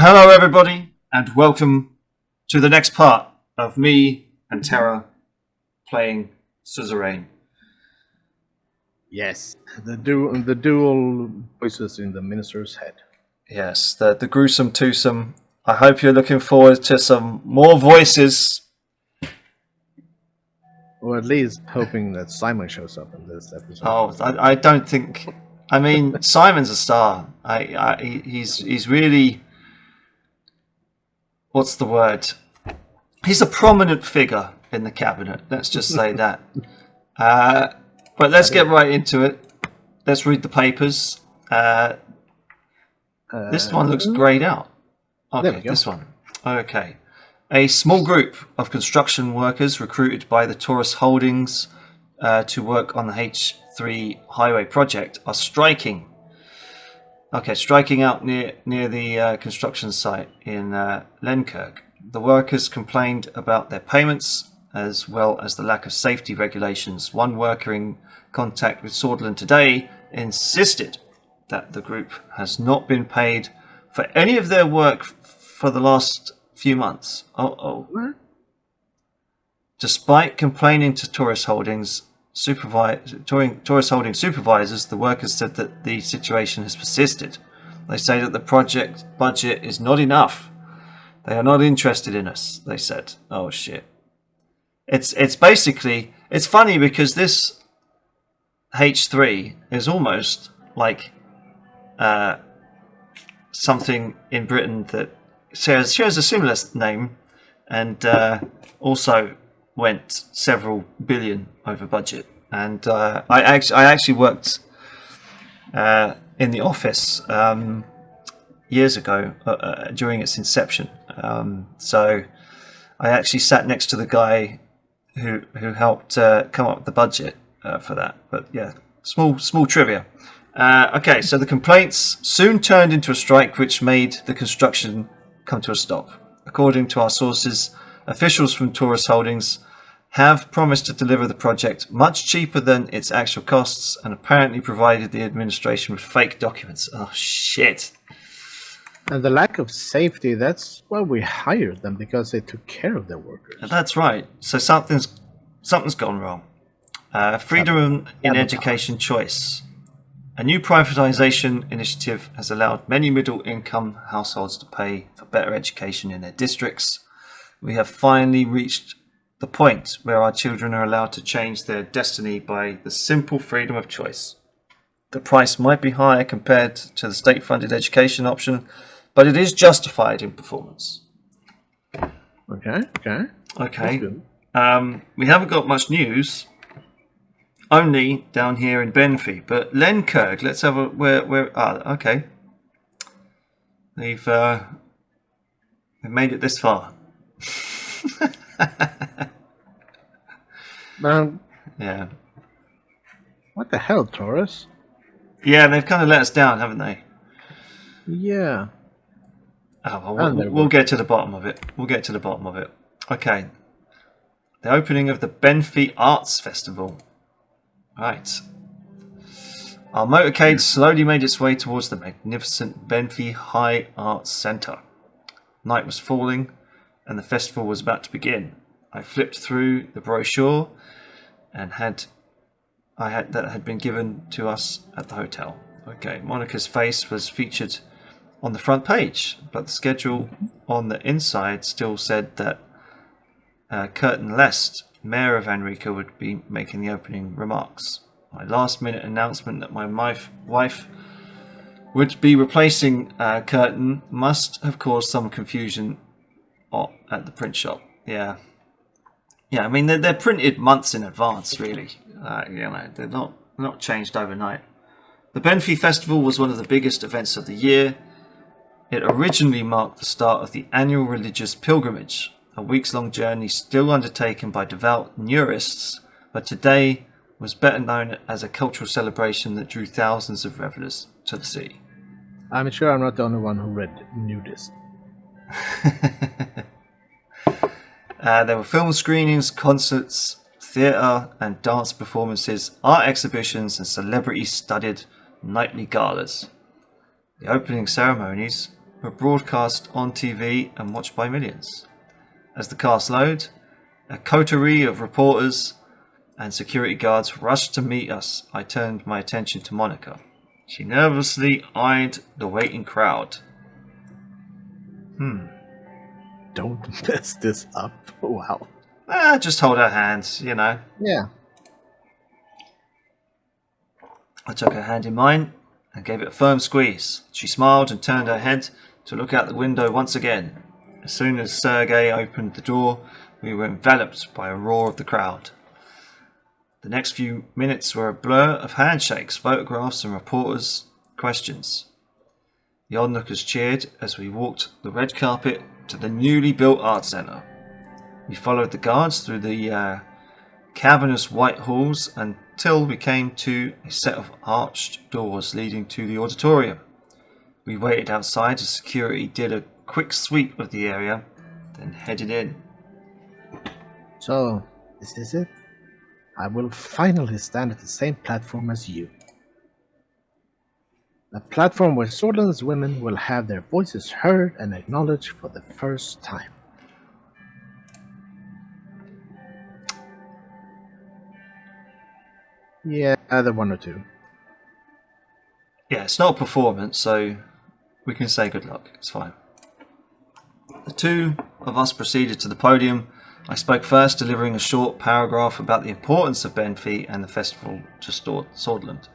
Hello, everybody, and welcome to the next part of me and Terra playing Suzerain. Yes, the dual voices in the minister's head. Yes, the gruesome twosome. I hope you're looking forward to some more voices. Or at least hoping that Simon shows up in this episode. Oh, I don't think. I mean, Simon's a star. He's really. What's the word? He's a prominent figure in the cabinet. Let's just say that. But let's get right into it. Let's read the papers. This one looks grayed out. Okay, this one. Okay. A small group of construction workers recruited by the Taurus Holdings to work on the H3 highway project are striking. Okay, striking out near the construction site in Lenkirk. The workers complained about their payments as well as the lack of safety regulations. One worker in contact with Swordland today insisted that the group has not been paid for any of their work for the last few months. Despite complaining to Taurus Holdings supervisors, the workers said that the situation has persisted. They say that the project budget is not enough. They are not interested in us, they said. Oh shit. It's basically, it's funny because this H3 is almost like something in Britain that shares a similar name and also went several billion over budget. And I actually worked in the office years ago during its inception. So I actually sat next to the guy who helped come up with the budget for that. But yeah, small trivia. Okay, so the complaints soon turned into a strike, which made the construction come to a stop. According to our sources, officials from Taurus Holdings have promised to deliver the project much cheaper than its actual costs and apparently provided the administration with fake documents. Oh, shit. And the lack of safety, that's why we hired them, because they took care of their workers. That's right. So something's gone wrong. Freedom in education choice. A new privatisation initiative has allowed many middle-income households to pay for better education in their districts. We have finally reached the point where our children are allowed to change their destiny by the simple freedom of choice. The price might be higher compared to the state-funded education option, but it is justified in performance. Okay. We haven't got much news. Only down here in Benfi, but Lenkirk. Let's have a okay. They've made it this far. Yeah. What the hell, Taurus? Yeah, they've kind of let us down, haven't they? Yeah. Oh, well, we'll get to the bottom of it. Okay. The opening of the Benfi Arts Festival. Right. Our motorcade slowly made its way towards the magnificent Benfi High Arts Centre. Night was falling, and the festival was about to begin. I flipped through the brochure and that had been given to us at the hotel. Okay, Monica's face was featured on the front page, but the schedule on the inside still said that Curtin Lest, Mayor of Enrica, would be making the opening remarks. My last-minute announcement that my wife would be replacing Curtin must have caused some confusion at the print shop. Yeah. I mean they're printed months in advance, really. They're not changed overnight. The Benfi Festival was one of the biggest events of the year. It originally marked the start of the annual religious pilgrimage, a weeks-long journey still undertaken by devout Neurists, but today was better known as a cultural celebration that drew thousands of revelers to the sea. I'm sure I'm not the only one who read Nudist. There were film screenings, concerts, theatre and dance performances, art exhibitions and celebrity-studded nightly galas. The opening ceremonies were broadcast on TV and watched by millions. As the cast load, a coterie of reporters and security guards rushed to meet us. I turned my attention to Monica. She nervously eyed the waiting crowd. Don't mess this up. Wow. Just hold her hand, you know. Yeah. I took her hand in mine and gave it a firm squeeze. She smiled and turned her head to look out the window once again. As soon as Sergei opened the door, we were enveloped by a roar of the crowd. The next few minutes were a blur of handshakes, photographs, and reporters' questions. The onlookers cheered as we walked the red carpet to the newly built art centre. We followed the guards through the cavernous white halls until we came to a set of arched doors leading to the auditorium. We waited outside as security did a quick sweep of the area, then headed in. So, this is it? I will finally stand at the same platform as you. A platform where Swordland's women will have their voices heard and acknowledged for the first time. Yeah, either one or two. Yeah, it's not a performance, so we can say good luck. It's fine. The two of us proceeded to the podium. I spoke first, delivering a short paragraph about the importance of Benfi and the festival to Swordland.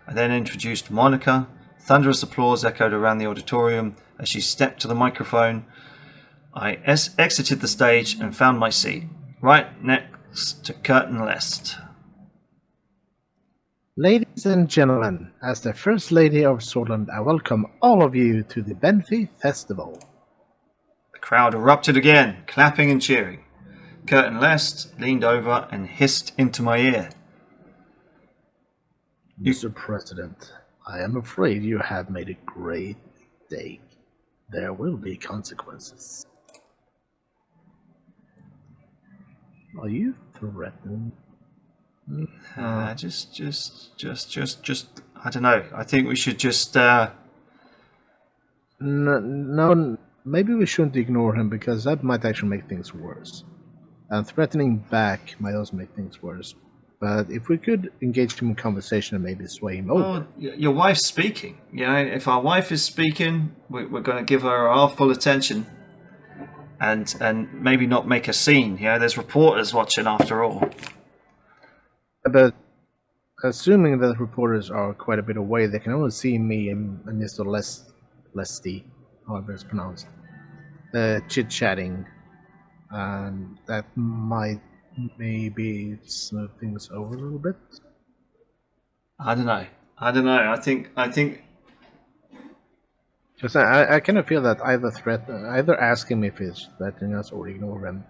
I then introduced Monica. Thunderous applause echoed around the auditorium as she stepped to the microphone. I exited the stage and found my seat, right next to Curtin Lest. Ladies and gentlemen, as the First Lady of Swordland, I welcome all of you to the Benfi Festival. The crowd erupted again, clapping and cheering. Curtin Lest leaned over and hissed into my ear. Mr. President, I am afraid you have made a great mistake. There will be consequences. Are you threatened? Just, I don't know. I think we should just, No, maybe we shouldn't ignore him because that might actually make things worse. And threatening back might also make things worse. But if we could engage him in conversation and maybe sway him over. Well, your wife's speaking. You know, if our wife is speaking, we're going to give her our full attention, and maybe not make a scene. You know, there's reporters watching after all. But assuming that reporters are quite a bit away, they can only see me and Mr. Lesty, however it's pronounced, chit-chatting, and that might maybe smooth things over a little bit. I don't know. I think. Just I kind of feel that either ask him if he's threatening us or ignore him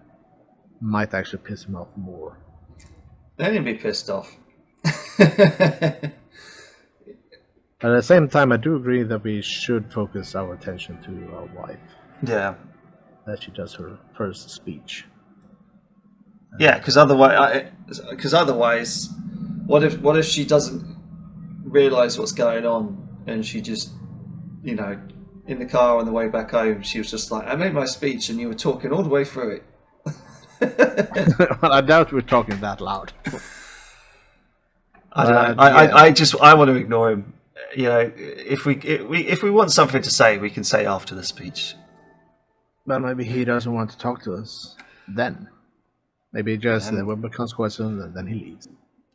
might actually piss him off more. Let him be pissed off. At the same time, I do agree that we should focus our attention to our wife. Yeah. That she does her first speech. Yeah, because otherwise, what if she doesn't realise what's going on and she just, you know, in the car on the way back home, she was just like, I made my speech and you were talking all the way through it. Well, I doubt we're talking that loud. I don't know. I want to ignore him. You know, if we want something to say, we can say after the speech. But maybe he doesn't want to talk to us then. Maybe just there will be consequences and then he leaves.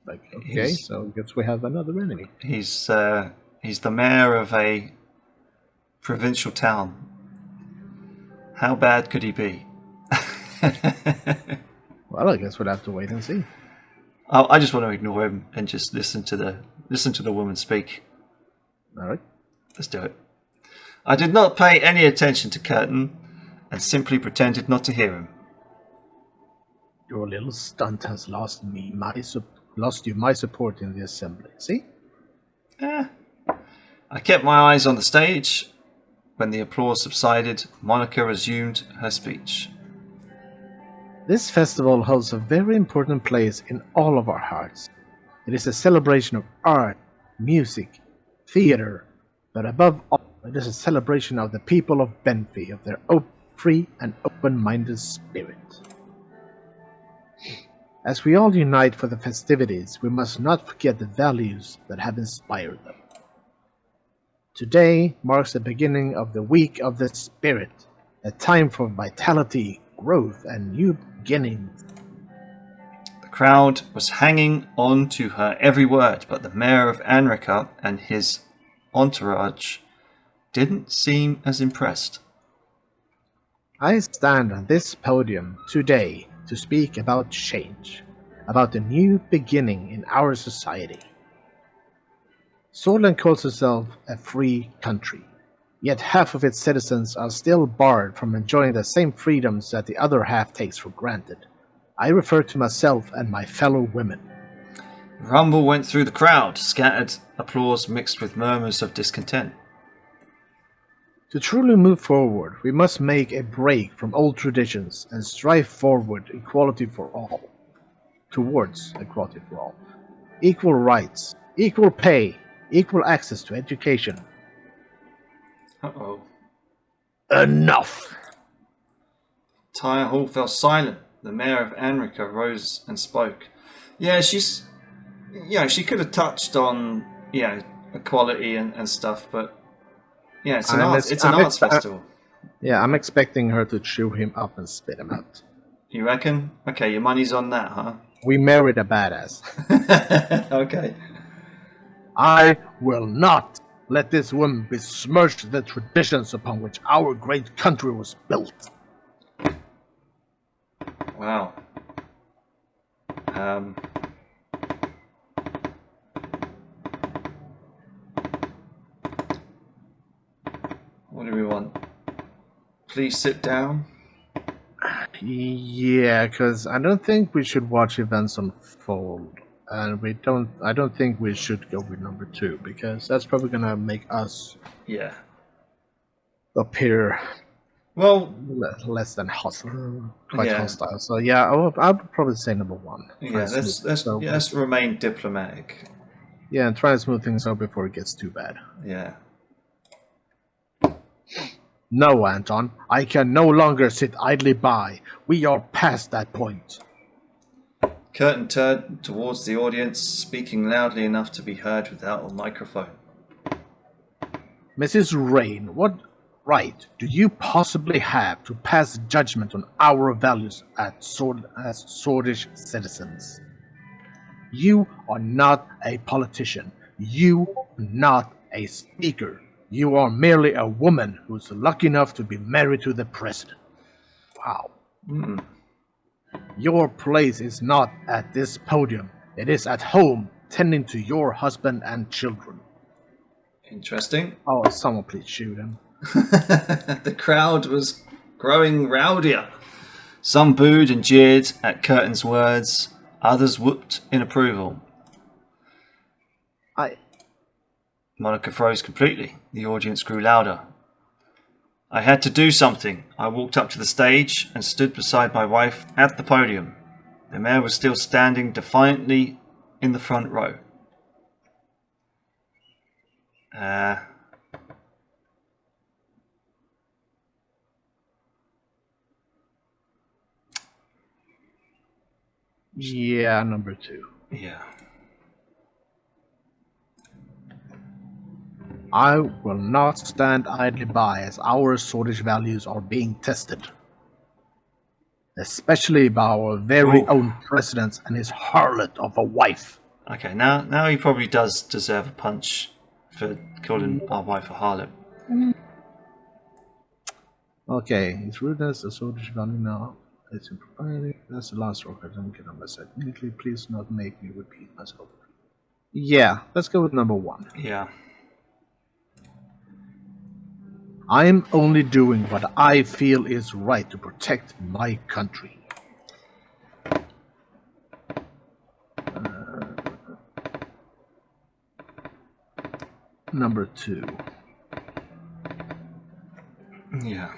Like, okay, so I guess we have another enemy. He's the mayor of a provincial town. How bad could he be? Well, I guess we'll have to wait and see. I just want to ignore him and just listen to the woman speak. All right, let's do it. I did not pay any attention to Curtin and simply pretended not to hear him. Your little stunt has lost you my support in the assembly. See? I kept my eyes on the stage. When the applause subsided, Monica resumed her speech. This festival holds a very important place in all of our hearts. It is a celebration of art, music, theater, but above all, It is a celebration of the people of Benfi, of their free and open-minded spirit. As we all unite for the festivities, we must not forget the values that have inspired them. Today marks the beginning of the Week of the Spirit, a time for vitality, growth, and new beginnings. The crowd was hanging on to her every word, but the mayor of Anrica and his entourage didn't seem as impressed. I stand on this podium today to speak about change, about a new beginning in our society. Swordland calls itself a free country, yet half of its citizens are still barred from enjoying the same freedoms that the other half takes for granted. I refer to myself and my fellow women. Rumble went through the crowd, scattered applause mixed with murmurs of discontent. To truly move forward, we must make a break from old traditions and strive forward towards equality for all. Equal rights, equal pay, equal access to education. Uh-oh. Enough! Tyre Hall fell silent. The mayor of Anrica rose and spoke. Yeah, she could have touched on, equality and stuff, but yeah, it's an arts festival. Yeah, I'm expecting her to chew him up and spit him out. You reckon? Okay, your money's on that, huh? We married a badass. Okay. I will not let this woman besmirch the traditions upon which our great country was built. Wow. What do we want? Please sit down. Yeah, because I don't think we should watch events unfold, and I don't think we should go with number 2 because that's probably gonna make us appear less than hostile, hostile. So yeah, I would probably say number 1. Yeah, let's remain diplomatic. Yeah, and try to smooth things out before it gets too bad. Yeah. No, Anton, I can no longer sit idly by. We are past that point. Curtin turned towards the audience, speaking loudly enough to be heard without a microphone. Mrs. Rain, what right do you possibly have to pass judgment on our values as Swordish citizens? You are not a politician. You are not a speaker. You are merely a woman who's lucky enough to be married to the president. Wow. Your place is not at this podium. It is at home, tending to your husband and children. Interesting. Oh, someone please shoot him. The crowd was growing rowdier. Some booed and jeered at Curtin's words. Others whooped in approval. Monica froze completely. The audience grew louder. I had to do something. I walked up to the stage and stood beside my wife at the podium. The mayor was still standing defiantly in the front row. Yeah, number 2. Yeah. I will not stand idly by as our Swordish values are being tested. Especially by our very own president and his harlot of a wife. Okay, now he probably does deserve a punch for calling our wife a harlot. Okay, his rudeness, the Swordish value now. It's impropriety. That's the last rock. I don't get on my side. Immediately, please not make me repeat myself. Yeah, let's go with number 1. Yeah. I'm only doing what I feel is right to protect my country. Number 2. Yeah.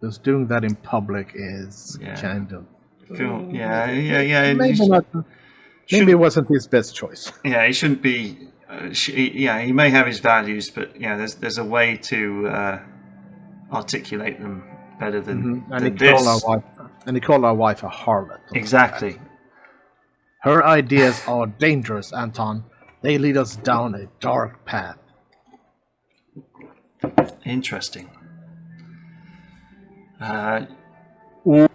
Because doing that in public is kind of... Yeah. Maybe it wasn't his best choice. Yeah, he shouldn't be he may have his values, but there's a way to articulate them better than, And than he called this. our wife a harlot. Exactly. Her ideas are dangerous, Anton. They lead us down a dark path. Interesting. Ooh.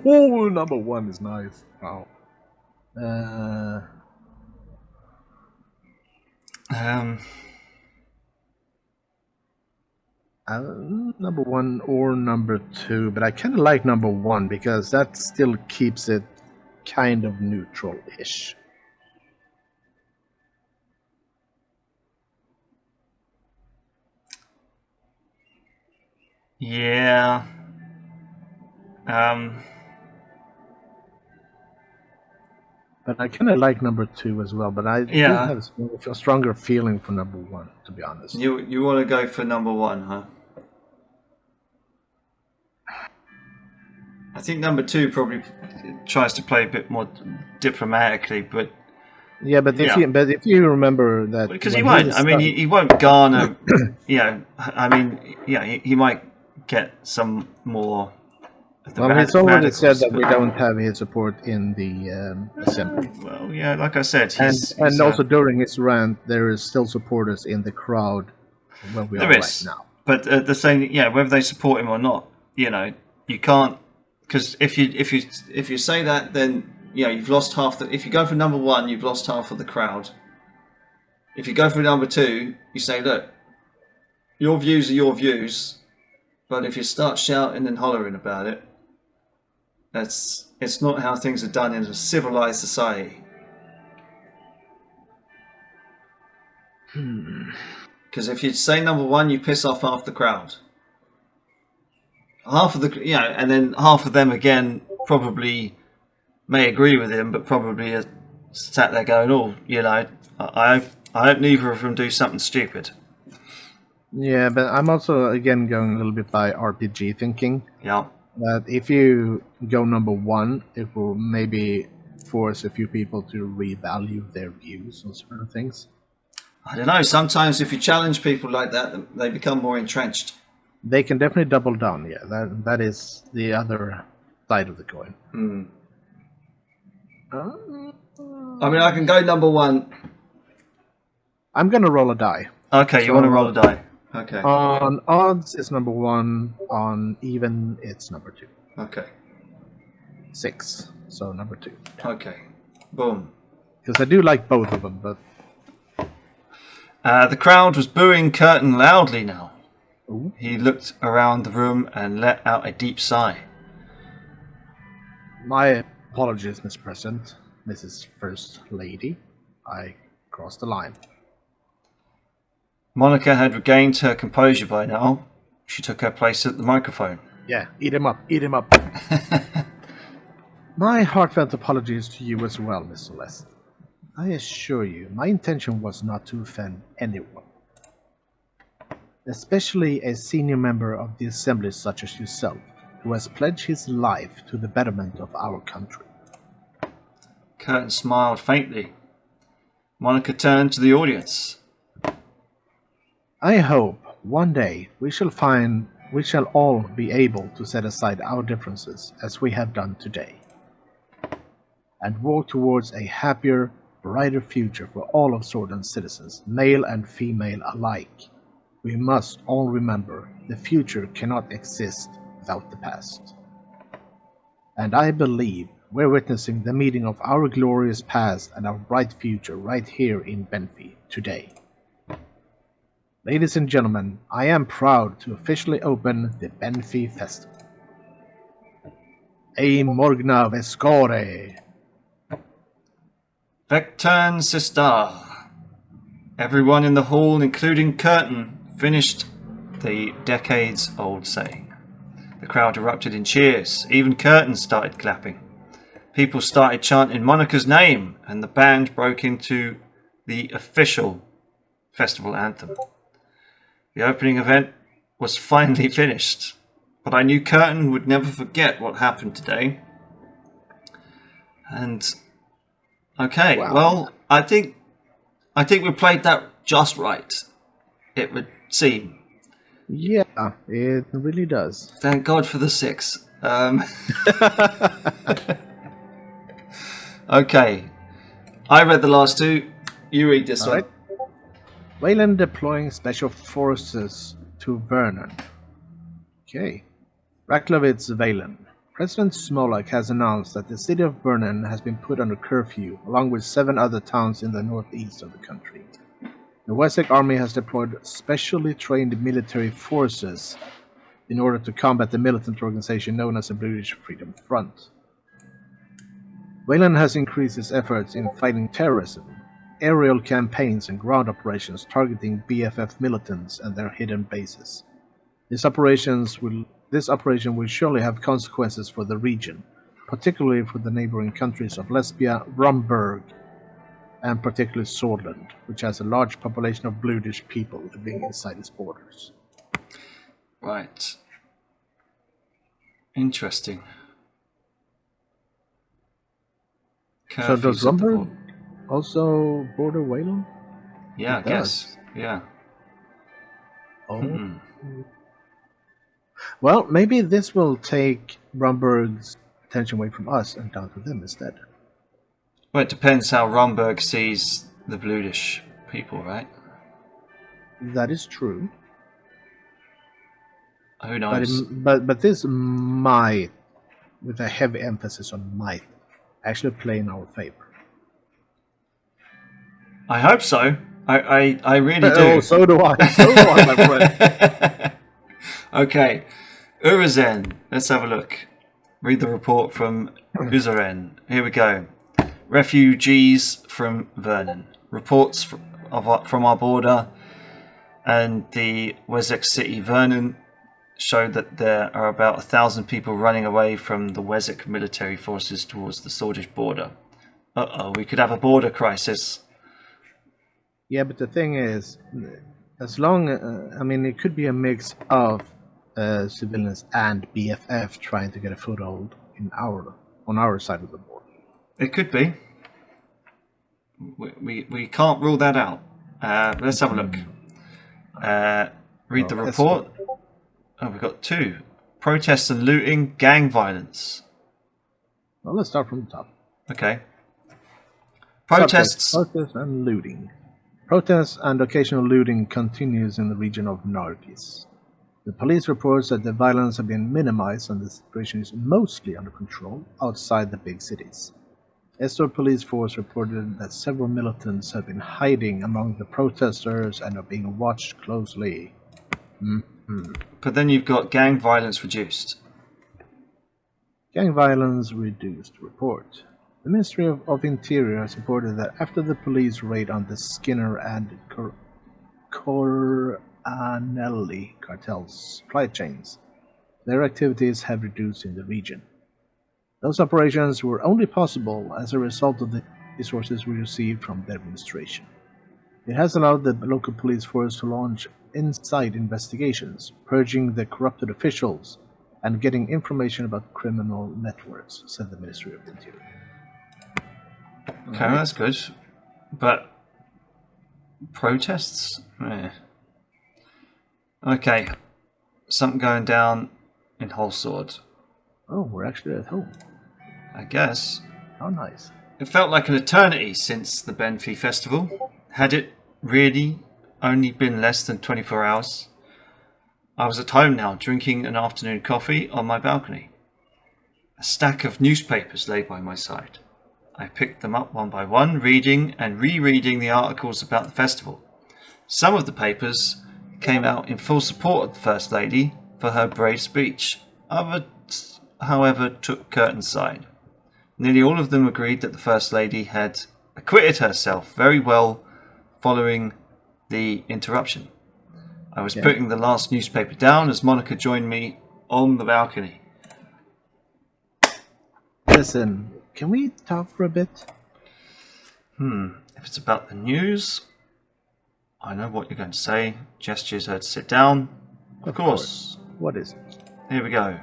Ooh, number one is nice. Wow. Number one or number two, but I kind of like number one because that still keeps it kind of neutral-ish. Yeah. But I kind of like number two as well, but I do have a stronger feeling for number one, to be honest. You want to go for number one, huh? I think number two probably tries to play a bit more diplomatically, but if you remember that, because he won't. He won't garner. He might get some more. It's already said that we don't have his support in the assembly. Well, yeah, like I said, and also during his rant, there is still supporters in the crowd where we are right now. But the same, whether they support him or not, you can't, because if you say that, then you've lost half the. If you go for number one, you've lost half of the crowd. If you go for number two, you say, look, your views are your views, but if you start shouting and hollering about it, it's not how things are done in a civilized society. Because if you say number one, you piss off half the crowd. Half of the and then half of them again probably may agree with him, but probably are sat there going, "Oh, I hope neither of them do something stupid." Yeah, but I'm also again going a little bit by RPG thinking. Yeah. That if you go number one, it will maybe force a few people to revalue their views on certain things. I don't know. Sometimes if you challenge people like that, they become more entrenched. They can definitely double down. Yeah, that is the other side of the coin. I can go number one. I'm gonna roll a die. Okay, you want to roll a die? Okay. On odds, it's number one. On even, it's number two. Okay. 6. So number 2. Okay. Boom. Because I do like both of them, but the crowd was booing Curtin loudly now. Ooh. He looked around the room and let out a deep sigh. My apologies, Mr. President. Mrs. First Lady. I crossed the line. Monica had regained her composure by now. She took her place at the microphone. Yeah, eat him up, eat him up. My heartfelt apologies to you as well, Miss Celeste. I assure you, my intention was not to offend anyone. Especially a senior member of the Assembly such as yourself, who has pledged his life to the betterment of our country. Curtin smiled faintly. Monica turned to the audience. I hope one day we shall all be able to set aside our differences as we have done today, and walk towards a happier, brighter future for all of Sworden's citizens, male and female alike. We must all remember the future cannot exist without the past. And I believe we're witnessing the meeting of our glorious past and our bright future right here in Benfi today. Ladies and gentlemen, I am proud to officially open the Benfi Festival. Ei morgna vescore! Vecturn sister. Everyone in the hall, including Curtin, finished the decades-old saying. The crowd erupted in cheers. Even Curtin started clapping. People started chanting Monica's name, and the band broke into the official festival anthem. The opening event was finally finished, but I knew Curtin would never forget what happened today. And okay, wow. Well, I think I think we played that just right. It would seem. Yeah, it really does. Thank God for the 6. Okay. I read the last 2. You read this All one. right. Wayland deploying special forces to Vernon. Okay. Raklovitz Valen. President Smolak has announced that the city of Vernon has been put under curfew, along with 7 other towns in the northeast of the country. The Wessex Army has deployed specially trained military forces in order to combat the militant organization known as the British Freedom Front. Wayland has increased its efforts in fighting terrorism, aerial campaigns and ground operations targeting BFF militants and their hidden bases. This operation will surely have consequences for the region, particularly for the neighboring countries of Lesbia, Rumburg, and particularly Swordland, which has a large population of Bludish people living inside its borders. Right. Interesting. So does Rumburg also border Wayland? Yeah, I guess. Yeah. Oh. Well, maybe this will take Rumburg's attention away from us and down to them instead. Well, it depends how Rumburg sees the Bludish people, right? That is true. Who knows? But this might, with a heavy emphasis on might, actually play in our favor. I hope so. I really do. Oh, so do I. So do I, my friend. Okay. Urizen. Let's have a look. Read the report from Suzerain. Here we go. Refugees from Vernon. Reports from our border and the Wessex city Vernon show that there are about 1,000 people running away from the Wessex military forces towards the Swedish border. We could have a border crisis. Yeah, but the thing is, as long it could be a mix of civilians and BFF trying to get a foothold on our side of the border. It could be. We can't rule that out. Let's have a look. Read the report. Oh, we've got 2. Protests and looting, gang violence. Well, let's start from the top. Okay. Protests and looting. Protests and occasional looting continues in the region of Nargis. The police reports that the violence has been minimized and the situation is mostly under control outside the big cities. Estor police force reported that several militants have been hiding among the protesters and are being watched closely. But then you've got gang violence reduced. Gang violence reduced report. The Ministry of Interior has reported that after the police raid on the Skinner and Coranelli cartels' supply chains, their activities have reduced in the region. Those operations were only possible as a result of the resources we received from the administration. It has allowed the local police force to launch inside investigations, purging the corrupted officials and getting information about criminal networks, said the Ministry of Interior. Okay, that's good. But protests? Okay. Something going down in Holsword. Oh, we're actually at home. I guess. How nice. It felt like an eternity since the Benfi Festival. Had it really only been less than 24 hours? I was at home now, drinking an afternoon coffee on my balcony. A stack of newspapers lay by my side. I picked them up one by one, reading and rereading the articles about the festival. Some of the papers came out in full support of the First Lady for her brave speech. Others, however, took Curtin's side. Nearly all of them agreed that the First Lady had acquitted herself very well following the interruption. I was putting the last newspaper down as Monica joined me on the balcony. Listen, can we talk for a bit? If it's about the news, I know what you're going to say. Gestures her to sit down. Of course. What is it? Here we go.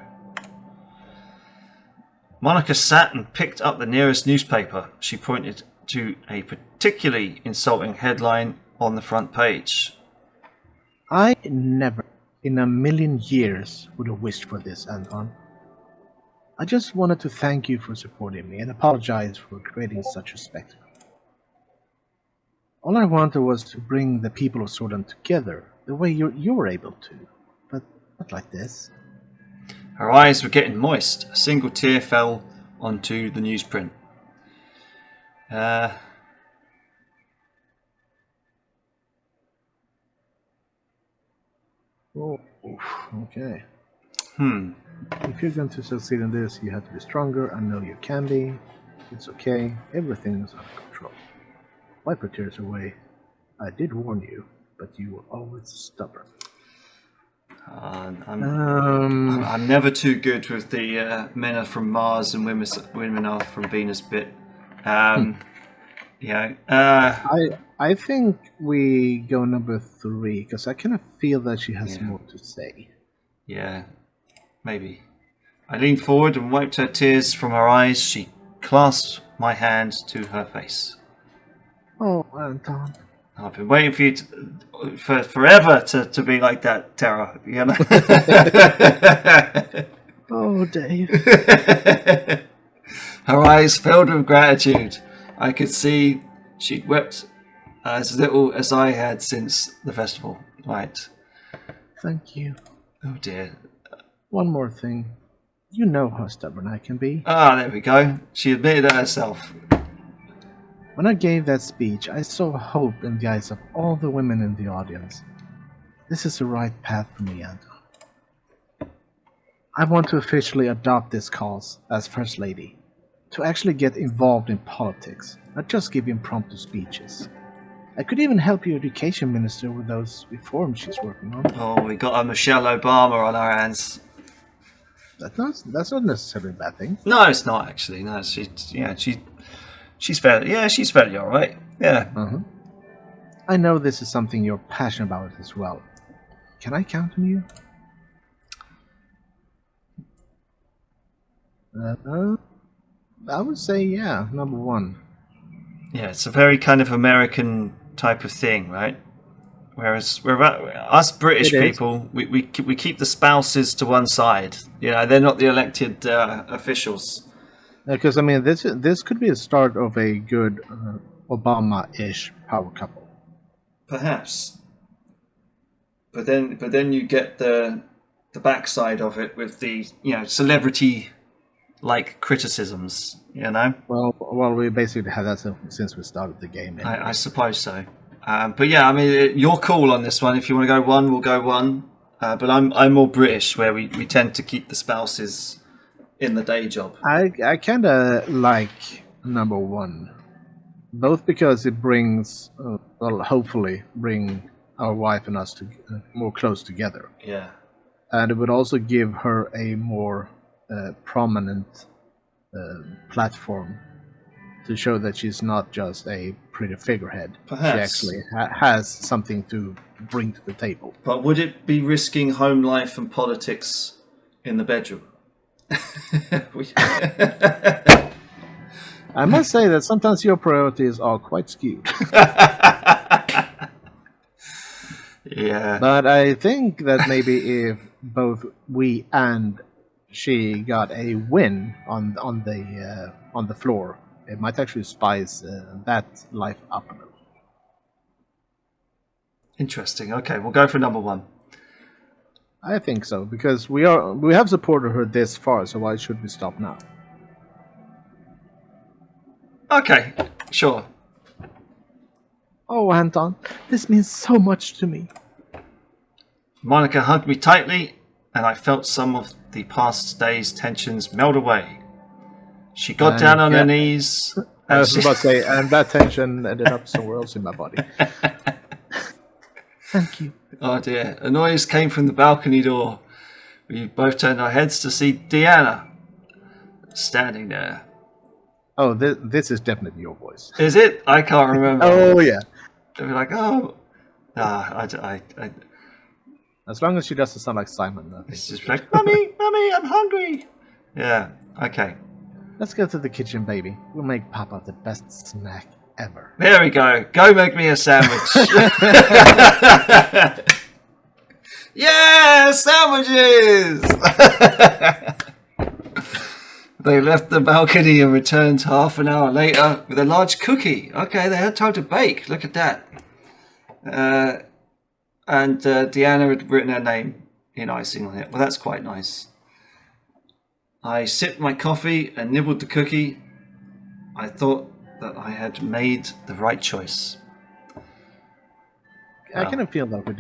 Monica sat and picked up the nearest newspaper. She pointed to a particularly insulting headline on the front page. I never, in a million years, would have wished for this, Anton. I just wanted to thank you for supporting me and apologize for creating such a spectacle. All I wanted was to bring the people of Suzerain together, the way you were able to, but not like this. Her eyes were getting moist. A single tear fell onto the newsprint. Oh, okay. Hmm. If you're going to succeed in this, you have to be stronger. I know you can be. It's okay. Everything is under control. Wipe your tears away. I did warn you, but you were always stubborn. I'm never too good with the men are from Mars and women are from Venus bit. Yeah. I think we go number 3 because I kind of feel that she has more to say. Yeah, maybe. I leaned forward and wiped her tears from her eyes. She clasped my hand to her face. Oh, Anton. I've been waiting for you for forever to be like that, Terra. You know? Oh, Dave. Her eyes filled with gratitude. I could see she'd wept as little as I had since the festival. Right. Thank you. Oh dear. One more thing. You know how stubborn I can be. Ah, there we go. She admitted it herself. When I gave that speech, I saw hope in the eyes of all the women in the audience. This is the right path for me, Anton. I want to officially adopt this cause as First Lady, to actually get involved in politics, not just give impromptu speeches. I could even help your education minister with those reforms she's working on. Oh, we got a Michelle Obama on our hands. That's not necessarily a bad thing. No, it's not actually. No, she's fairly all right. Yeah. I know this is something you're passionate about as well. Can I count on you? I would say yeah, number 1. Yeah, it's a very kind of American type of thing, right? Whereas us British people, we keep the spouses to one side. You know, they're not the elected officials. Because I mean, this could be a start of a good Obama-ish power couple. Perhaps. But then you get the backside of it with the celebrity like criticisms. You know. Well, we basically had that since we started the game. Anyway. I suppose so. But yeah, I mean, you're cool on this one. If you want to go 1, we'll go 1. But I'm more British, where we tend to keep the spouses in the day job. I kind of like number 1, both because it brings, hopefully bring our wife and us to more close together. Yeah. And it would also give her a more prominent platform to show that she's not just a pretty figurehead. Perhaps. She actually has something to bring to the table. But would it be risking home life and politics in the bedroom? I must say that sometimes your priorities are quite skewed. Yeah. But I think that maybe if both we and she got a win on the floor, it might actually spice that life up a little. Interesting. Okay, we'll go for number 1. I think so, because we have supported her this far, so why should we stop now? Okay, sure. Oh, Anton, this means so much to me. Monica hugged me tightly, and I felt some of the past day's tensions melt away. She got down on her knees. I was about to say, and that tension ended up somewhere else in my body. Thank you. Oh dear. A noise came from the balcony door. We both turned our heads to see Deanna standing there. Oh, this is definitely your voice. Is it? I can't remember. Oh, yeah. They'll be like, oh. I As long as she doesn't sound like Simon. It's just like, Mummy, I'm hungry. Yeah, okay. Let's go to the kitchen, baby. We'll make Papa the best snack. ever. There we go. Go make me a sandwich. Yeah, sandwiches! They left the balcony and returned half an hour later with a large cookie. Okay, they had time to bake. Look at that. And Deanna had written her name in icing on it. Well, that's quite nice. I sipped my coffee and nibbled the cookie. I thought that I had made the right choice. I kind of feel like we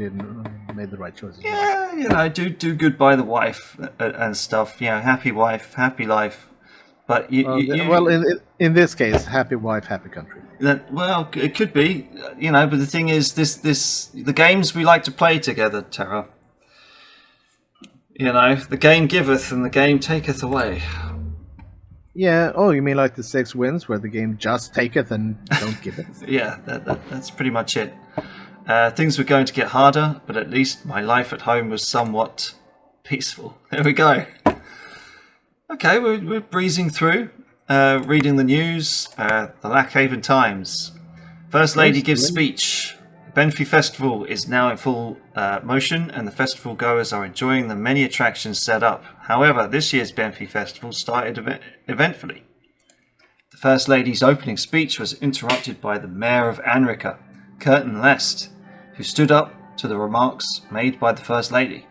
made the right choices. Yeah, you know, do good by the wife and stuff. You know, happy wife, happy life. But in this case, happy wife, happy country. Well, it could be, you know. But the thing is, the games we like to play together, Terra. You know, the game giveth and the game taketh away. Yeah. Oh, you mean like the 6 wins, where the game just taketh and don't give it? Yeah, that's pretty much it. Things were going to get harder, but at least my life at home was somewhat peaceful. There we go. Okay, we're breezing through, reading the news, the Lackhaven Times. First Lady gives speech. Benfi Festival is now in full motion, and the festival goers are enjoying the many attractions set up. However, this year's Benfi Festival started eventfully. The First Lady's opening speech was interrupted by the Mayor of Anrica, Curtin Lest, who stood up to the remarks made by the First Lady.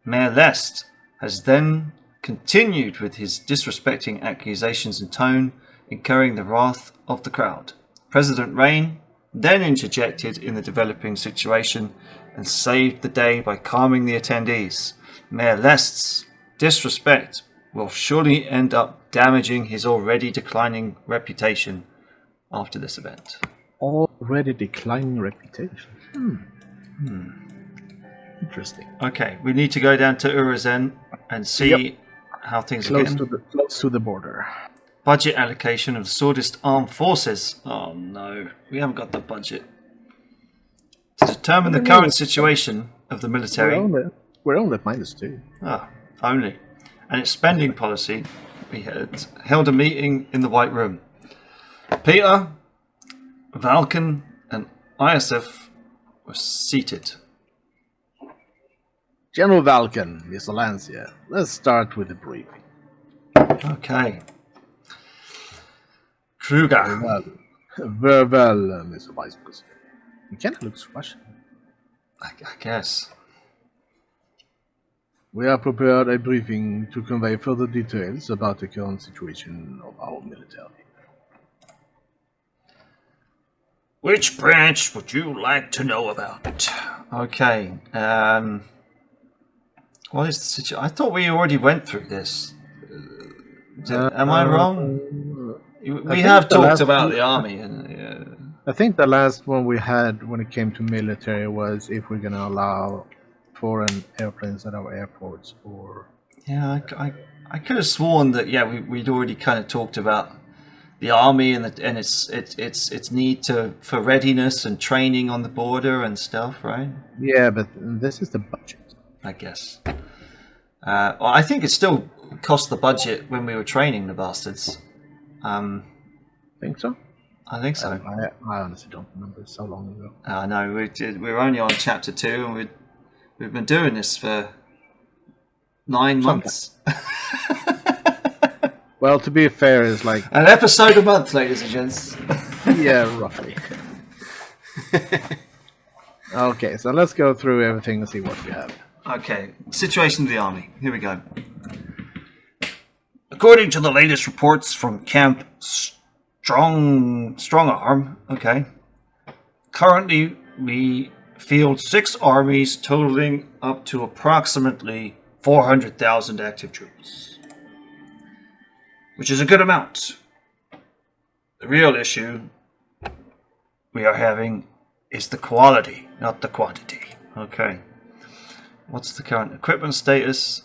Mayor Lest has then continued with his disrespecting accusations and tone, incurring the wrath of the crowd. President Rain then interjected in the developing situation and saved the day by calming the attendees. Mayor Lest's disrespect will surely end up damaging his already declining reputation after this event. Already declining reputation. Interesting. Okay, we need to go down to Urazen and see how things are getting. Close to the border. Budget allocation of the Swordist Armed Forces. Oh no, we haven't got the budget. To determine the current situation of the military. We're only at -2. Ah, only. And its spending policy, we had held a meeting in the White Room. Peter, Valken, and Iosif were seated. General Valken, Miss Lancia, let's start with the briefing. Okay. Kruger. Very well, Mr. Vice President. He kind of looks Russian. I guess. We have prepared a briefing to convey further details about the current situation of our military. Which branch would you like to know about? Okay. What is the situation? I thought we already went through this. Am I wrong? We have talked about the army. I think the last one we had when it came to military was if we're going to allow foreign airplanes at our airports, or... Yeah, I could have sworn that we'd already kind of talked about the army and its need for readiness and training on the border and stuff, right? Yeah, but this is the budget, I guess. Well, I think it still cost the budget when we were training the bastards. Think so? I think so. I honestly don't remember. It's so long ago. I know. We were only on chapter 2, and we've been doing this for 9 months. Well, to be fair, it's like an episode a month, ladies and gents. Yeah, roughly. Okay, so let's go through everything and see what we have. Okay, situation of the army. Here we go. According to the latest reports from Camp Strongarm, okay, currently we field 6 armies totaling up to approximately 400,000 active troops, which is a good amount. The real issue we are having is the quality, not the quantity. Okay. What's the current equipment status?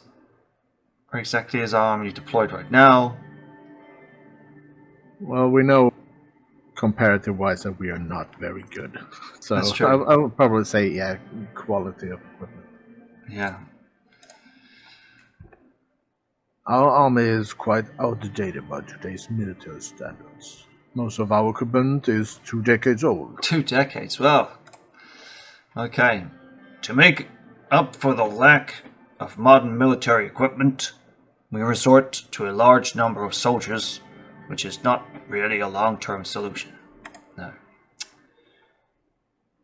Where exactly is our army deployed right now? Well, we know comparative-wise that we are not very good. So that's true. I would probably say, quality of equipment. Yeah. Our army is quite outdated by today's military standards. Most of our equipment is 2 decades old. 2 decades, well. Okay. To make up for the lack of modern military equipment, we resort to a large number of soldiers, which is not really a long-term solution. No.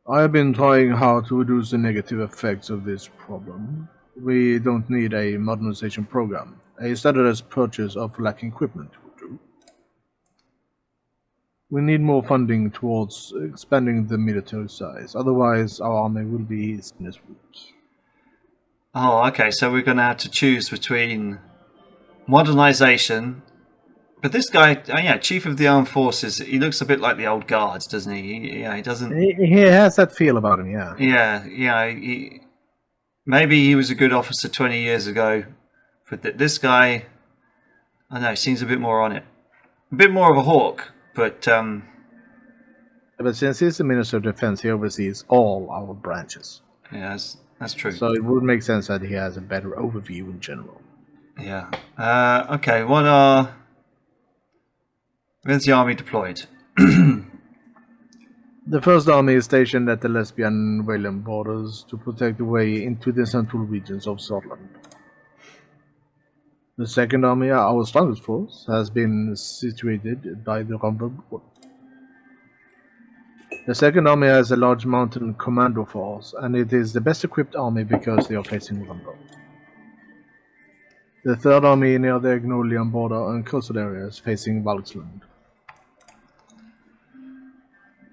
I have been trying hard to reduce the negative effects of this problem. We don't need a modernization program. A standardized purchase of lacking equipment would do. We need more funding towards expanding the military size, otherwise our army will be seen as weak. Oh, okay, so we're going to have to choose between modernization. But this guy, yeah, Chief of the Armed Forces, he looks a bit like the old guards, doesn't he? He doesn't... He has that feel about him, yeah. Yeah, maybe he was a good officer 20 years ago, but this guy, I don't know, seems a bit more on it. A bit more of a hawk, but... But since he's the Minister of Defense, he oversees all our branches. Yeah, that's true. So it would make sense that he has a better overview in general. Yeah. Okay, where's the army deployed? The first army is stationed at the Lesbian and Wayland borders to protect the way into the central regions of Scotland. The second army, our strongest force, has been situated by the Rumble Wood. The second army has a large mountain commando force, and it is the best equipped army because they are facing Rumble. The third army near the Agnolian border and coastal areas facing Valksland.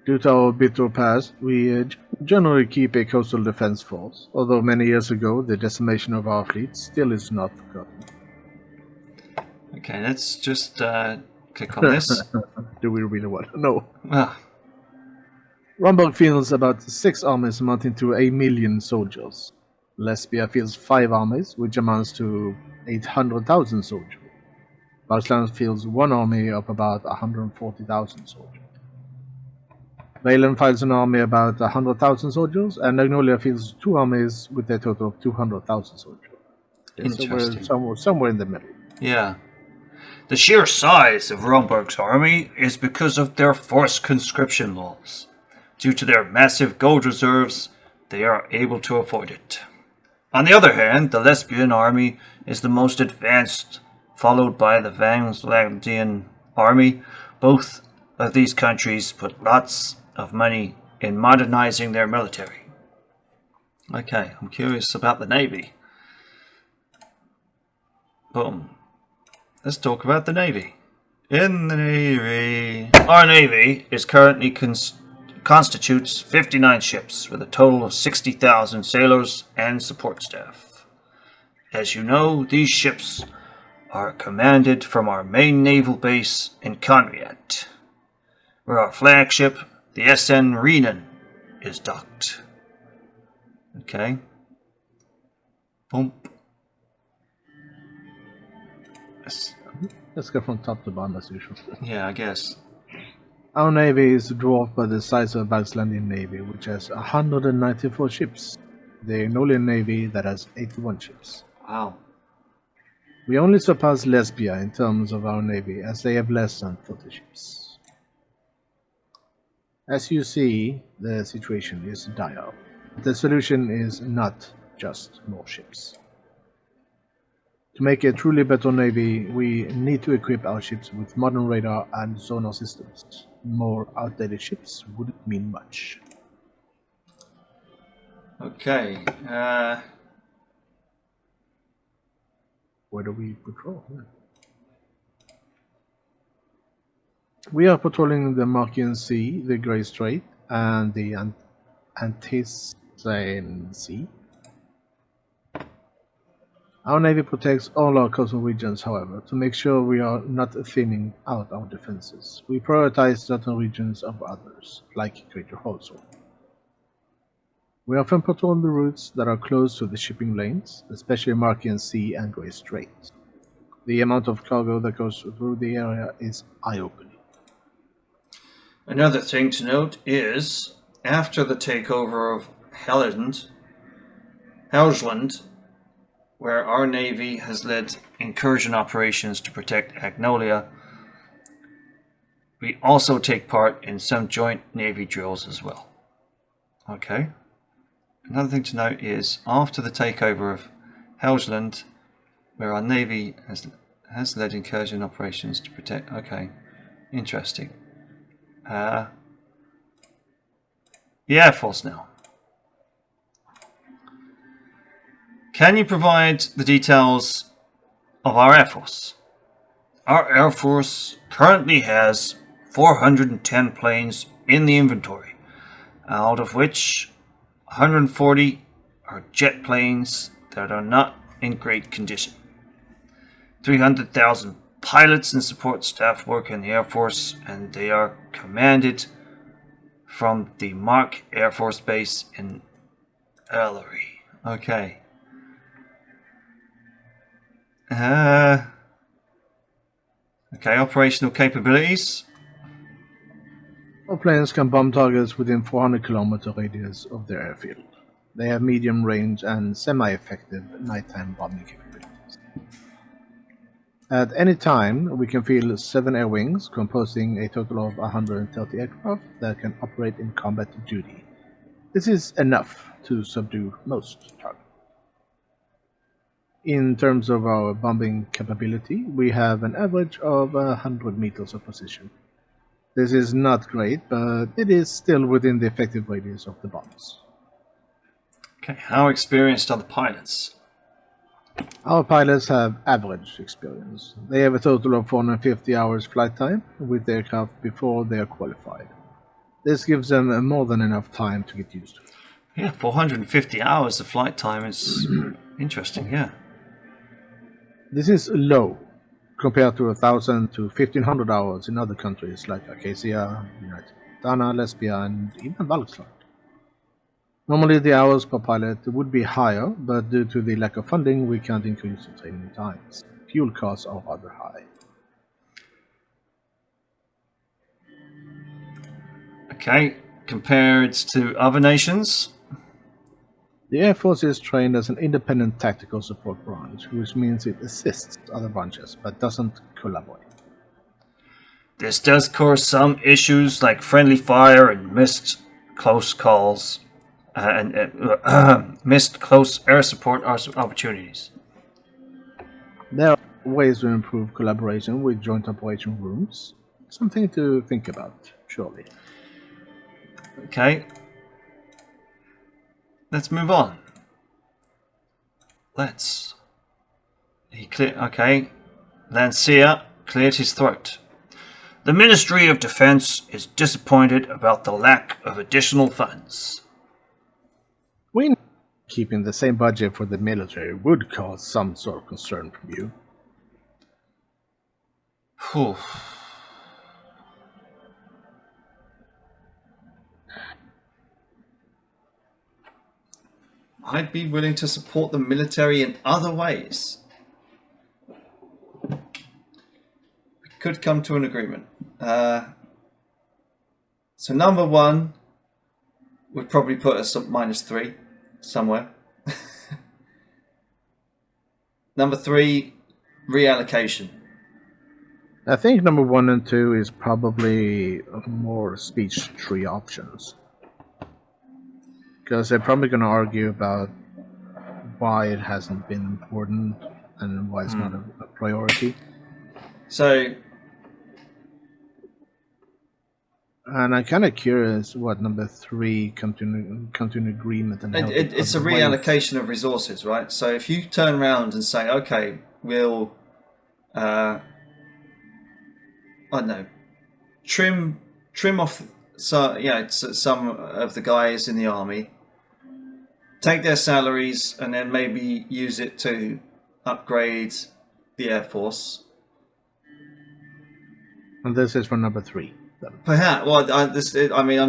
Due to our bitter past, we generally keep a coastal defense force, although many years ago the decimation of our fleet still is not forgotten. Okay, let's just click on this. Do we really want to know? Ah. Rumburg fields about 6 armies amounting to 1 million soldiers. Lesbia fields 5 armies, which amounts to 800,000 soldiers. Valksland fields 1 army of about 140,000 soldiers. Wayland fields an army about 100,000 soldiers, and Magnolia fields 2 armies with a total of 200,000 soldiers. Interesting. So we're somewhere in the middle. Yeah. The sheer size of Rumburg's army is because of their forced conscription laws. Due to their massive gold reserves, they are able to afford it. On the other hand, the Lesbian army is the most advanced, followed by the Vanslandian army. Both of these countries put lots of money in modernizing their military. Okay, I'm curious about the Navy. Boom. Let's talk about the Navy. In the Navy... Our Navy is currently constitutes 59 ships with a total of 60,000 sailors and support staff. As you know, these ships are commanded from our main naval base in Conriat, where our flagship, the SN Renan, is docked. Okay. Boom. Let's go from top to bottom as usual. Yeah, I guess. Our navy is dwarfed by the size of the Icelandic navy, which has 194 ships. The Agnolian navy that has 81 ships. Wow. We only surpass Lesbia in terms of our navy, as they have less than 40 ships. As you see, the situation is dire. The solution is not just more ships. To make a truly better navy, we need to equip our ships with modern radar and sonar systems. More outdated ships wouldn't mean much. Okay. Where do we patrol? We are patrolling the Markian Sea, the Grey Strait, and the Antician Sea. Our navy protects all our coastal regions, however, to make sure we are not thinning out our defenses. We prioritize certain regions over others, like Greater Holsworth. We often patrol the routes that are close to the shipping lanes, especially Markian Sea and Grey Strait. The amount of cargo that goes through the area is eye-opening. Another thing to note is, after the takeover of Helgeland, where our navy has led incursion operations to protect Agnolia, We also take part in some joint Navy drills as well. Okay. Another thing to note is after the takeover of Helgeland, where our Navy has led incursion operations to protect... Okay, interesting. The Air Force now. Can you provide the details of our Air Force? Our Air Force currently has 410 planes in the inventory, out of which 140 are jet planes that are not in great condition. 300,000 pilots and support staff work in the Air Force, and they are commanded from the Mark Air Force Base in Ellery. Okay. Okay, operational capabilities. All planes can bomb targets within 400-kilometer radius of their airfield. They have medium range and semi-effective nighttime bombing capabilities. At any time, we can field 7 air wings, composing a total of 130 aircraft that can operate in combat duty. This is enough to subdue most targets. In terms of our bombing capability, we have an average of 100 meters of precision. This is not great, but it is still within the effective radius of the bombs. Okay, how experienced are the pilots? Our pilots have average experience. They have a total of 450 hours flight time with the aircraft before they are qualified. This gives them more than enough time to get used to it. Yeah, 450 hours of flight time is interesting, yeah. This is low compared to 1,000 to 1,500 hours in other countries like Acacia, United Dana, Lesbia, and even Valkslag. Normally the hours per pilot would be higher, but due to the lack of funding, we can't increase the training times. Fuel costs are rather high. Okay, compared to other nations? The Air Force is trained as an independent tactical support branch, which means it assists other branches, but doesn't collaborate. This does cause some issues like friendly fire and missed close calls and missed close air support opportunities. There are ways to improve collaboration with joint operation rooms. Something to think about, surely. Okay. Let's move on. Okay. Lancia cleared his throat. The Ministry of Defense is disappointed about the lack of additional funds. We know keeping the same budget for the military would cause some sort of concern from you. Whew. I'd be willing to support the military in other ways. We could come to an agreement. So number one would probably put us at -3 somewhere. Number 3, reallocation. I think number 1 and 2 is probably more speech tree options. Because they're probably going to argue about why it hasn't been important and why it's not a priority. So, and I'm kind of curious what number 3 come to an agreement and it's a reallocation of resources, right? So if you turn around and say, okay, we'll I don't know, trim off some of the guys in the army, take their salaries, and then maybe use it to upgrade the Air Force. And this is for number 3. Perhaps. Well, I'm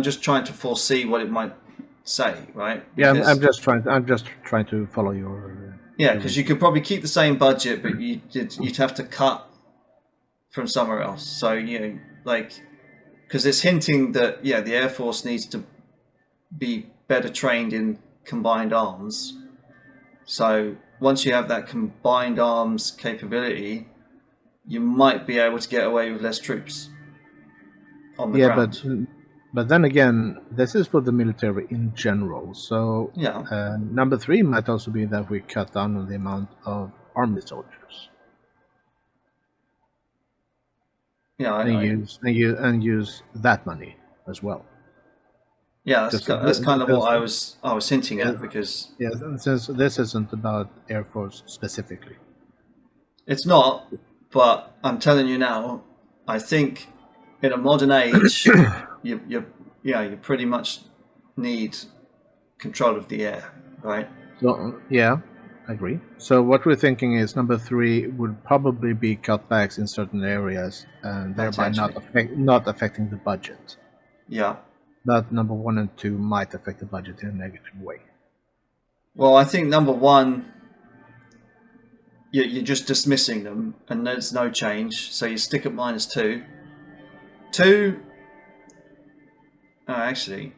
just trying to foresee what it might say, right? Because, yeah, I'm just trying to follow your. Because you could probably keep the same budget, but you'd have to cut from somewhere else. So because it's hinting that the Air Force needs to be better trained in combined arms. So once you have that combined arms capability, you might be able to get away with less troops. on the ground. But then again, this is for the military in general. So number 3 might also be that we cut down on the amount of army soldiers. Yeah, and use that money as well. Yeah, that's kind of what I was hinting at, because since this isn't about Air Force specifically. It's not, but I'm telling you now, I think in a modern age, you pretty much need control of the air, right? So yeah, I agree. So what we're thinking is number 3 would probably be cutbacks in certain areas, and thereby not affecting the budget. Yeah. But number 1 and 2 might affect the budget in a negative way. Well, I think number 1, you're just dismissing them, and there's no change, so you stick at -2. 2, actually,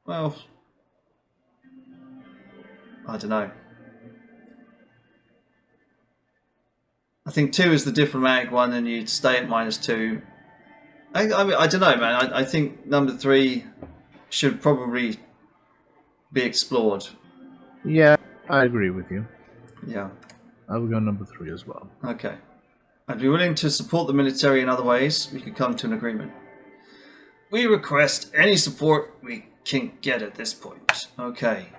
well, I don't know. I think 2 is the diplomatic one, and you'd stay at -2. I mean, I don't know, man. I think number 3 should probably be explored. Yeah, I agree with you. Yeah. I will go number 3 as well. Okay. I'd be willing to support the military in other ways. We could come to an agreement. We request any support we can get at this point. Okay.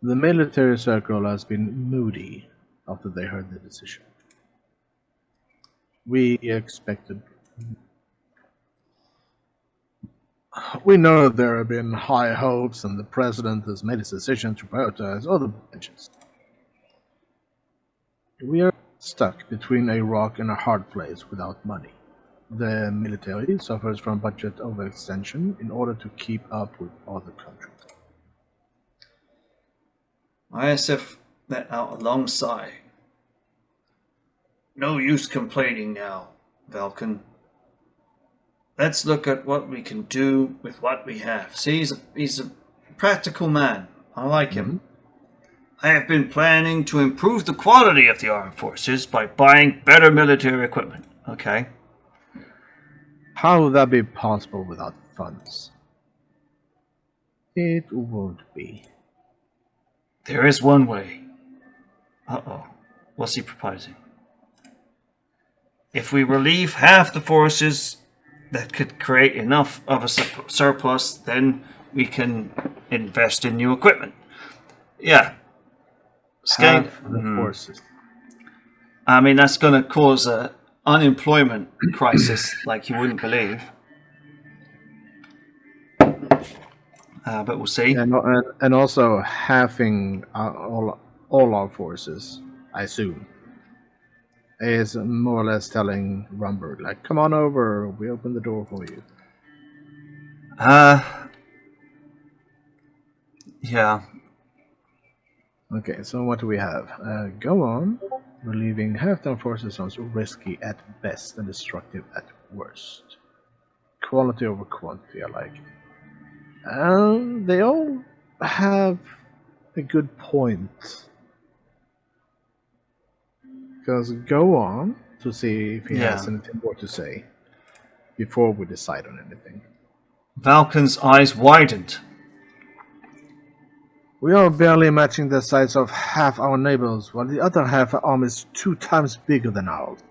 The military circle has been moody after they heard the decision. We know there have been high hopes, and the president has made his decision to prioritize other branches. We are stuck between a rock and a hard place without money. The military suffers from budget overextension in order to keep up with other countries. ISF let out a long sigh. No use complaining now, Valken. Let's look at what we can do with what we have. See, he's a practical man. I like him. I have been planning to improve the quality of the armed forces by buying better military equipment. Okay. How would that be possible without funds? It would be. There is one way. Uh-oh. What's he proposing? If we relieve half the forces that could create enough of a surplus, then we can invest in new equipment. Yeah. Half the forces. I mean, that's going to cause an unemployment crisis like you wouldn't believe. But we'll see. And also halving all our forces, I assume, is more or less telling Rumberg, like, come on over, we open the door for you. Yeah. Okay, so what do we have? Go on. Relieving half our forces sounds risky at best and destructive at worst. Quality over quantity, I like. They all have a good point. Because go on to see if he has anything more to say before we decide on anything. Valken's eyes widened. We are barely matching the size of half our neighbors, while the other half army is 2 times bigger than ours.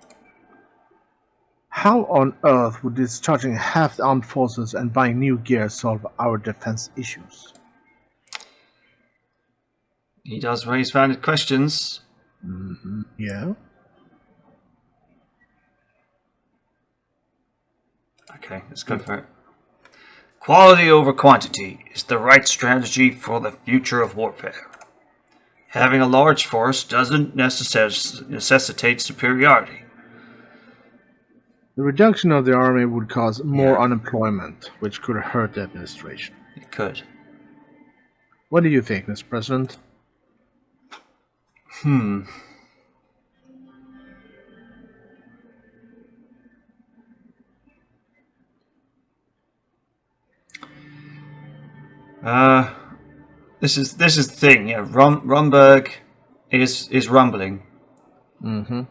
How on earth would discharging half the armed forces and buying new gear solve our defense issues? He does raise valid questions. Yeah. Okay, let's go for it. Quality over quantity is the right strategy for the future of warfare. Having a large force doesn't necessitate superiority. The reduction of the army would cause more unemployment, which could hurt the administration. It could. What do you think, Mr. President? This is the thing. Yeah, Rumberg is rumbling. Mm-hmm.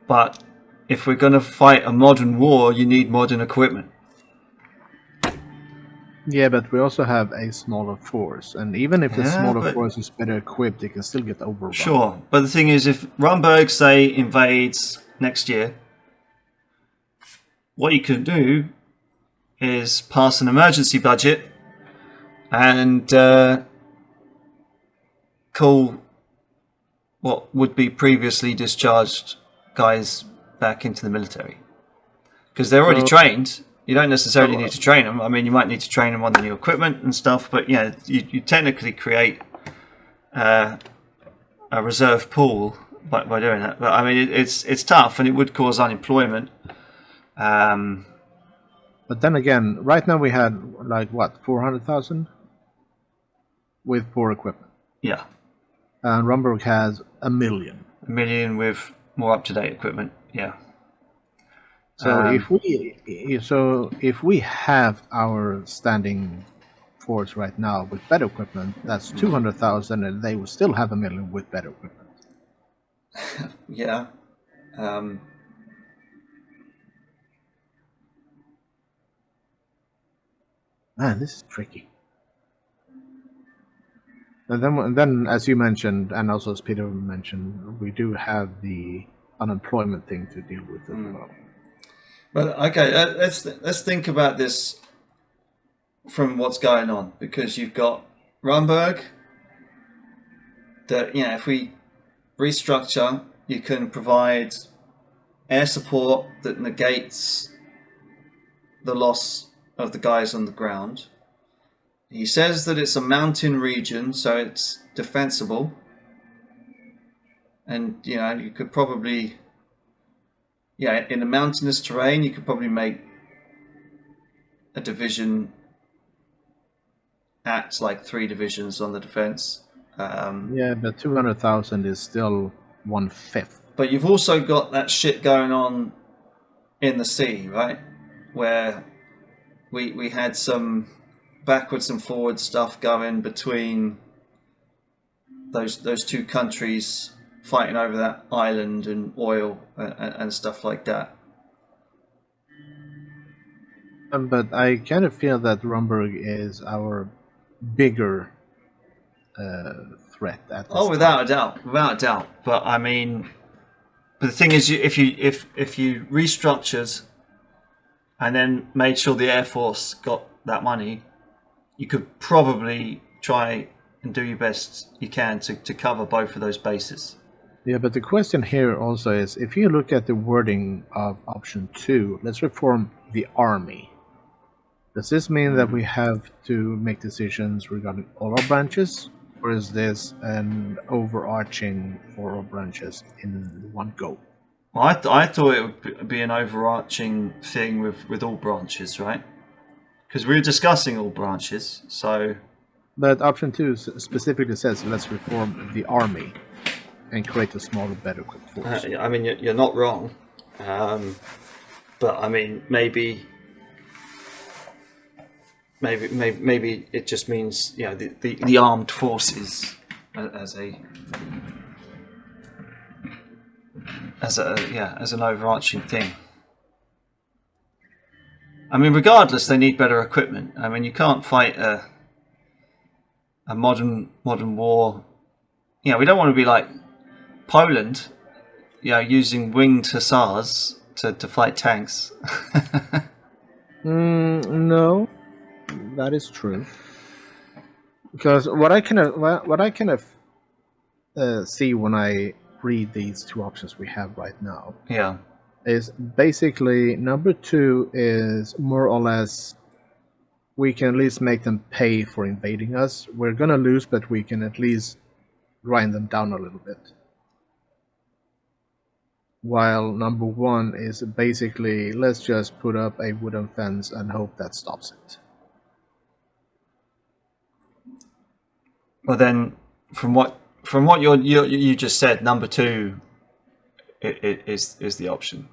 But if we're going to fight a modern war, you need modern equipment. Yeah, but we also have a smaller force, and even if the Yeah, smaller but- force is better equipped, it can still get overrun. Sure, but the thing is, if Rumberg, say, invades next year, what you can do is pass an emergency budget and call what would be previously discharged guys back into the military. Because they're already trained. You don't necessarily need to train them. I mean, you might need to train them on the new equipment and stuff, but yeah, you technically create a reserve pool by doing that. But I mean, it's tough, and it would cause unemployment. But then again, right now we had like what 400,000 with poor equipment, Yeah, and Rumberg has 1 million. 1 million with more up-to-date equipment. Yeah. So if we have our standing force right now with better equipment, that's 200,000, and they will still have 1 million with better equipment. Yeah. Man, this is tricky. And then, as you mentioned, and also as Peter mentioned, we do have the unemployment thing to deal with as well. But okay, let's think about this from what's going on, because you've got Rumberg. That if we restructure, you can provide air support that negates the loss of the guys on the ground. He says that it's a mountain region, so it's defensible, and you could probably, in a mountainous terrain, you could probably make a division act like 3 divisions on the defense. Yeah, but 200,000 is still 1/5. But you've also got that shit going on in the sea, right? Where we had some backwards and forwards stuff going between those two countries, fighting over that island and oil and stuff like that. But I kind of feel that Rumberg is our bigger threat at this time. Without a doubt. But I mean, the thing is, if you restructured and then made sure the Air Force got that money, you could probably try and do your best you can to cover both of those bases. Yeah, but the question here also is, if you look at the wording of option 2, let's reform the army. Does this mean that we have to make decisions regarding all our branches, or is this an overarching for all branches in one go? Well, I thought it would be an overarching thing with all branches, right? Because we were discussing all branches, so... But option 2 specifically says, let's reform the army and create a smaller, better equipped force. I mean, you're not wrong. But, I mean, maybe it just means, the armed forces as an overarching thing. I mean, regardless, they need better equipment. I mean, you can't fight a modern war. We don't want to be like Poland, using winged hussars to fight tanks. No, that is true. Because what I kind of see when I read these two options we have right now, is basically number 2 is more or less we can at least make them pay for invading us. We're gonna lose, but we can at least grind them down a little bit. While number 1 is basically let's just put up a wooden fence and hope that stops it. Well, then, from what you just said, number 2 is the option.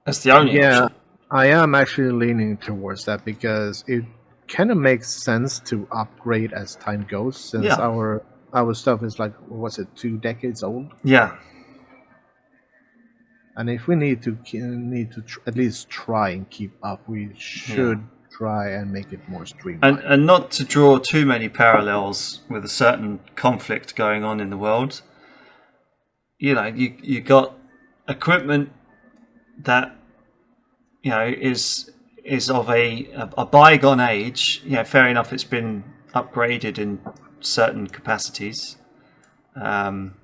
That's the only option. I am actually leaning towards that because it kind of makes sense to upgrade as time goes, since our stuff is like, what's it, 2 decades old? Yeah. And if we need to at least try and keep up, we should try and make it more streamlined. And not to draw too many parallels with a certain conflict going on in the world. You know, you got equipment that is of a bygone age. Yeah, fair enough. It's been upgraded in certain capacities, but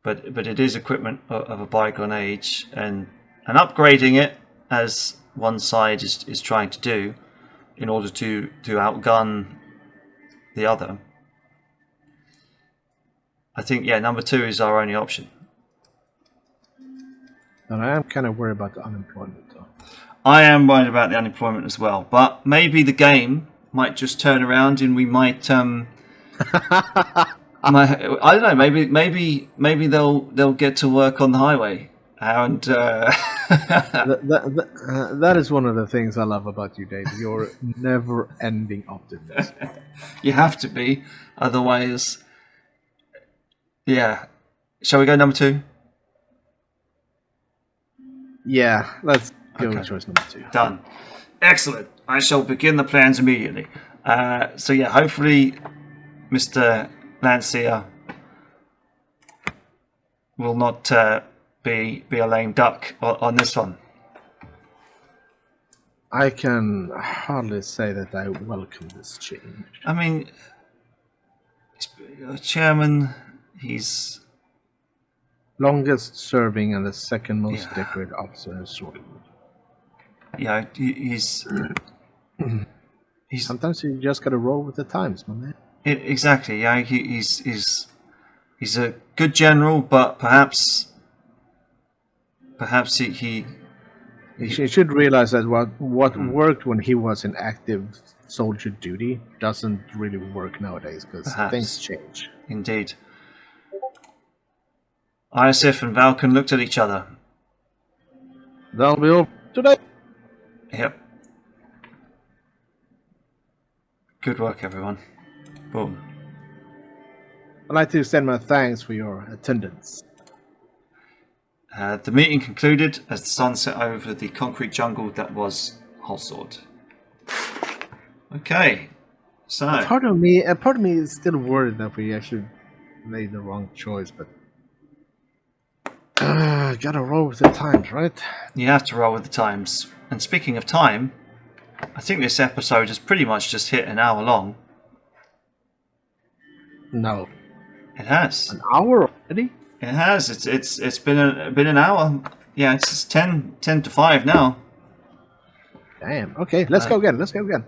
it is equipment of a bygone age, and upgrading it, as one side is trying to do, in order to outgun the other. I think number 2 is our only option. And I am kind of worried about the unemployment, though. I am worried about the unemployment as well, but maybe the game might just turn around and we might. I don't know. Maybe they'll get to work on the highway, and that is one of the things I love about you, Dave. You're never-ending optimist. You have to be, otherwise. Yeah. Shall we go number 2? Yeah, let's go with choice number 2. Done. Excellent. I shall begin the plans immediately. So yeah, hopefully, Mr. Landseer will not be a lame duck on this one. I can hardly say that I welcome this change. I mean, chairman, he's longest serving and the second most decorated officer in Swordwood. Yeah, he's sometimes you just gotta roll with the times, my man. Exactly. Yeah, he's a good general, but perhaps he should realize that what worked when he was in active soldier duty doesn't really work nowadays because things change. Indeed. Isif and Valken looked at each other. That'll be all today. Yep. Good work, everyone. Boom. I'd like to extend my thanks for your attendance. The meeting concluded as the sun set over the concrete jungle that was Holsword. Okay, so part of me is still worried that we actually made the wrong choice, but gotta roll with the times, right? You have to roll with the times. And speaking of time, I think this episode has pretty much just hit an hour long. No, it has. An hour already? It has. It's been an hour. Yeah, it's 10 to 5 now. Damn. Okay, let's go again. Let's go again.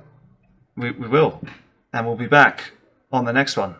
We will, and we'll be back on the next one.